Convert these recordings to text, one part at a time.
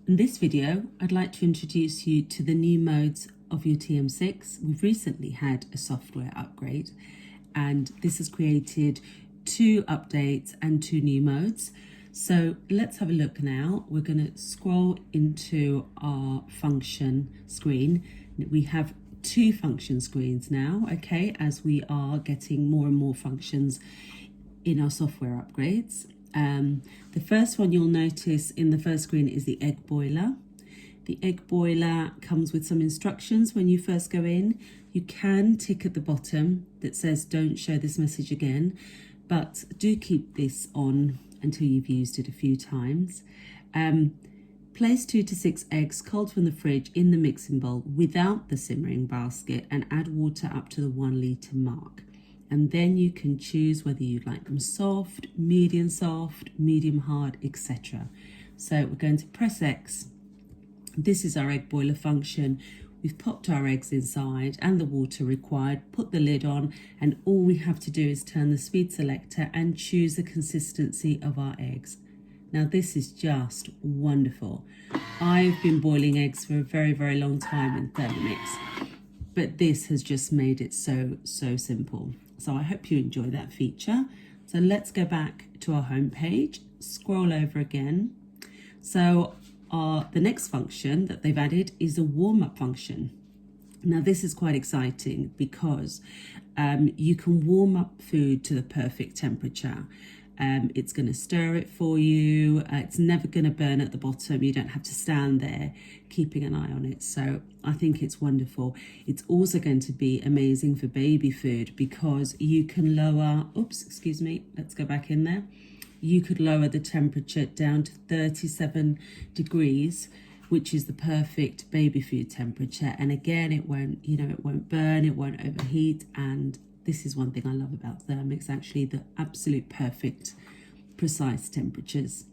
In this video, I'd like to introduce you to the new modes of your TM6. We've recently had a software upgrade, and this has created 2 updates and 2 new modes. So let's have a look now. We're going to scroll into our function screen. We have 2 function screens now, okay, as we are getting more and more functions in our software upgrades. The first one you'll notice in the first screen is the egg boiler. The egg boiler comes with some instructions when you first go in. You can tick at the bottom that says don't show this message again, but do keep this on until you've used it a few times. Place 2 to 6 eggs cold from the fridge in the mixing bowl without the simmering basket and add water up to the 1 litre mark. And then you can choose whether you'd like them soft, medium hard, etc. So we're going to press X. This is our egg boiler function. We've popped our eggs inside and the water required, put the lid on, and all we have to do is turn the speed selector and choose the consistency of our eggs. Now this is just wonderful. I've been boiling eggs for a very, very long time in Thermomix, but this has just made it so simple. So I hope you enjoy that feature. So let's go back to our home page, scroll over again. So the next function that they've added is a warm-up function. Now this is quite exciting because you can warm up food to the perfect temperature. It's going to stir it for you. It's never going to burn at the bottom. You don't have to stand there keeping an eye on it. So I think it's wonderful. It's also going to be amazing for baby food because you can lower, let's go back in there. You could lower the temperature down to 37 degrees, which is the perfect baby food temperature. And again, it won't burn, it won't overheat. And this is one thing I love about Thermomix, actually, the absolute perfect, precise temperatures.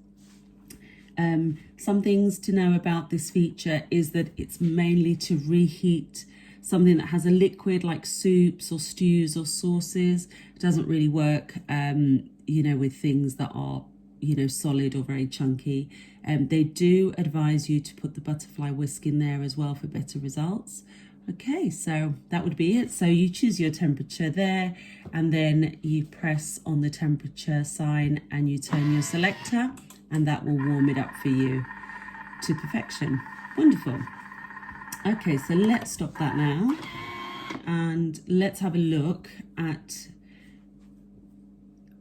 Some things to know about this feature is that it's mainly to reheat something that has a liquid like soups or stews or sauces. It doesn't really work, with things that are, solid or very chunky. They do advise you to put the butterfly whisk in there as well for better results. Okay, so that would be it. So you choose your temperature there, and then you press on the temperature sign and you turn your selector, and that will warm it up for you to perfection. Wonderful. Okay, so let's stop that now and let's have a look at,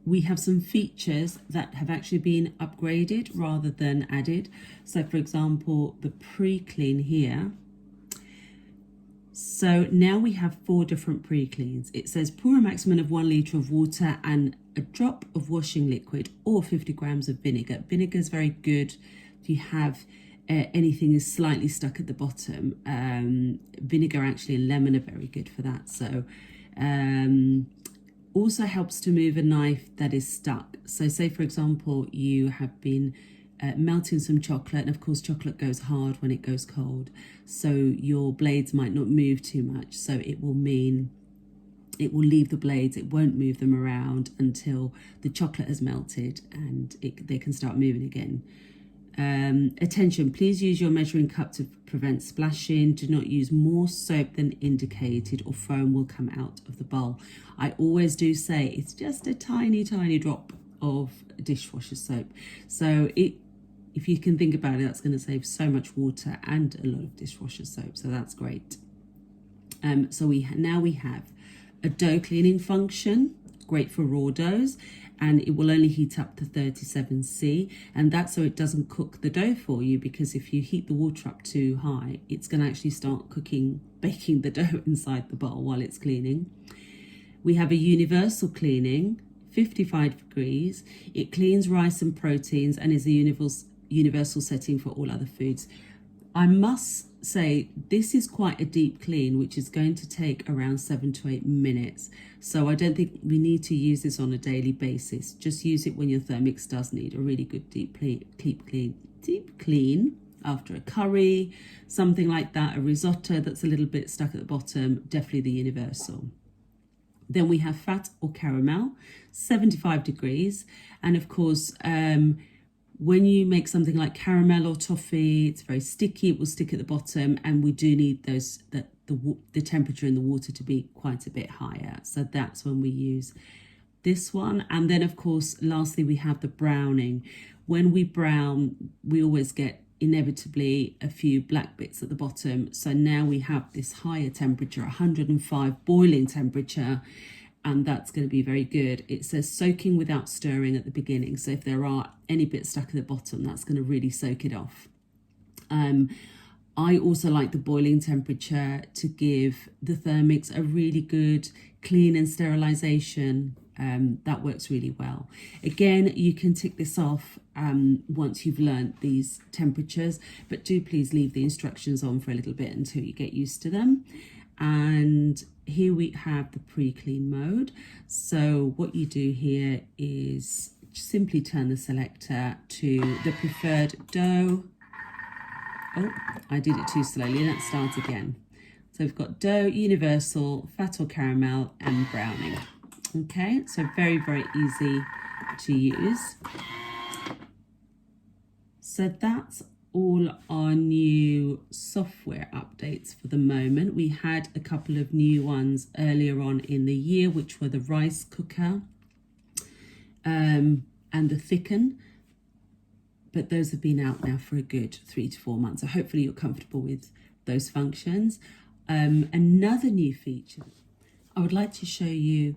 we have some features that have actually been upgraded rather than added. So for example, the pre-clean here. So now we have 4 different pre-cleans. It says pour a maximum of 1 litre of water and a drop of washing liquid or 50 grams of vinegar. Vinegar is very good if you have anything is slightly stuck at the bottom. Vinegar actually and lemon are very good for that. So also helps to move a knife that is stuck. So say for example you have been melting some chocolate, and of course chocolate goes hard when it goes cold, so your blades might not move too much, so it will mean it will leave the blades, it won't move them around until the chocolate has melted and they can start moving again. Attention, please use your measuring cup to prevent splashing. Do not use more soap than indicated or foam will come out of the bowl. I always do say it's just a tiny drop of dishwasher soap, so if you can think about it, that's going to save so much water and a lot of dishwasher soap, so that's great. So we have a dough cleaning function, great for raw doughs, and it will only heat up to 37°C, and that's so it doesn't cook the dough for you, because if you heat the water up too high, it's going to actually start baking the dough inside the bowl while it's cleaning. We have a universal cleaning, 55 degrees. It cleans rice and proteins and is a universal setting for all other foods. I must say this is quite a deep clean, which is going to take around 7 to 8 minutes. So I don't think we need to use this on a daily basis. Just use it when your Thermomix does need a really good deep clean after a curry, something like that, a risotto that's a little bit stuck at the bottom, definitely the universal. Then we have fat or caramel, 75 degrees. And of course, when you make something like caramel or toffee, it's very sticky, it will stick at the bottom, and we do need the temperature in the water to be quite a bit higher. So that's when we use this one. And then of course, lastly, we have the browning. When we brown, we always get inevitably a few black bits at the bottom. So now we have this higher temperature, 105 boiling temperature, and that's going to be very good. It says soaking without stirring at the beginning. So if there are any bits stuck at the bottom, that's going to really soak it off. I also like the boiling temperature to give the thermix a really good clean and sterilization. That works really well. Again, you can tick this off once you've learnt these temperatures, but do please leave the instructions on for a little bit until you get used to them. And here we have the pre-clean mode. So what you do here is simply turn the selector to the preferred dough. Oh, I did it too slowly. Let's start again. So we've got dough, universal, fat or caramel, and browning. Okay, so very, very easy to use. So that's all our new software updates for the moment. We had a couple of new ones earlier on in the year, which were the rice cooker and the thicken. But those have been out now for a good 3 to 4 months. So hopefully you're comfortable with those functions. Another new feature, I would like to show you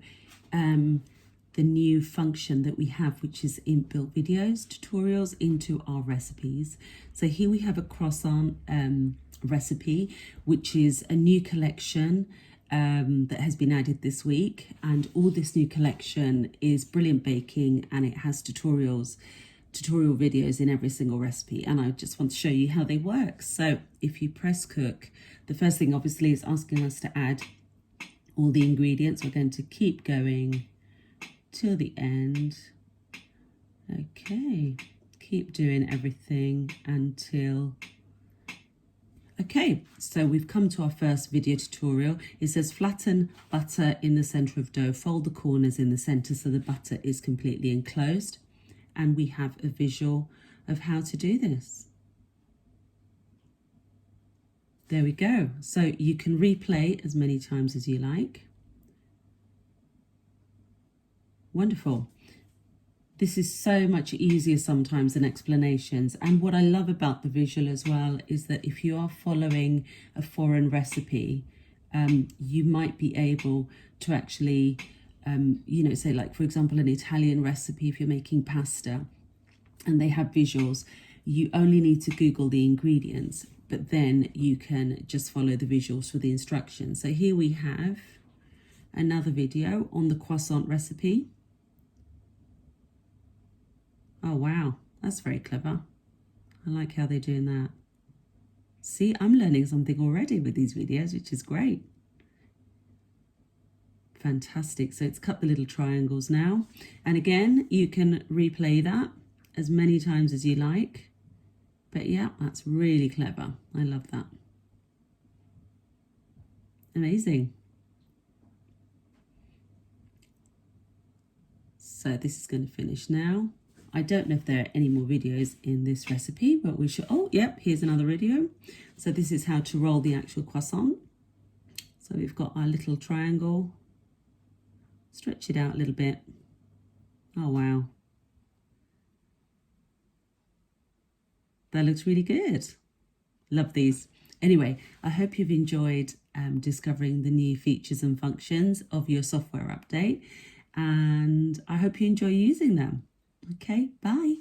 the new function that we have, which is inbuilt videos, tutorials into our recipes. So here we have a croissant recipe, which is a new collection that has been added this week. And all this new collection is brilliant baking, and it has tutorial videos in every single recipe. And I just want to show you how they work. So if you press cook, the first thing obviously is asking us to add all the ingredients. We're going to keep going till the end. Okay, keep doing everything until... Okay, so we've come to our first video tutorial. It says flatten butter in the center of dough, fold the corners in the center so the butter is completely enclosed. And we have a visual of how to do this. There we go. So you can replay as many times as you like. Wonderful. This is so much easier sometimes than explanations. And what I love about the visual as well is that if you are following a foreign recipe, you might be able to actually, say like, for example, an Italian recipe, if you're making pasta and they have visuals, you only need to Google the ingredients, but then you can just follow the visuals for the instructions. So here we have another video on the croissant recipe. Oh, wow, that's very clever. I like how they're doing that. See, I'm learning something already with these videos, which is great. Fantastic. So it's cut the little triangles now. And again, you can replay that as many times as you like. But yeah, that's really clever. I love that. Amazing. So this is going to finish now. I don't know if there are any more videos in this recipe, but we should... Oh, yep, here's another video. So this is how to roll the actual croissant. So we've got our little triangle. Stretch it out a little bit. Oh, wow. That looks really good. Love these. Anyway, I hope you've enjoyed discovering the new features and functions of your software update. And I hope you enjoy using them. Okay, bye.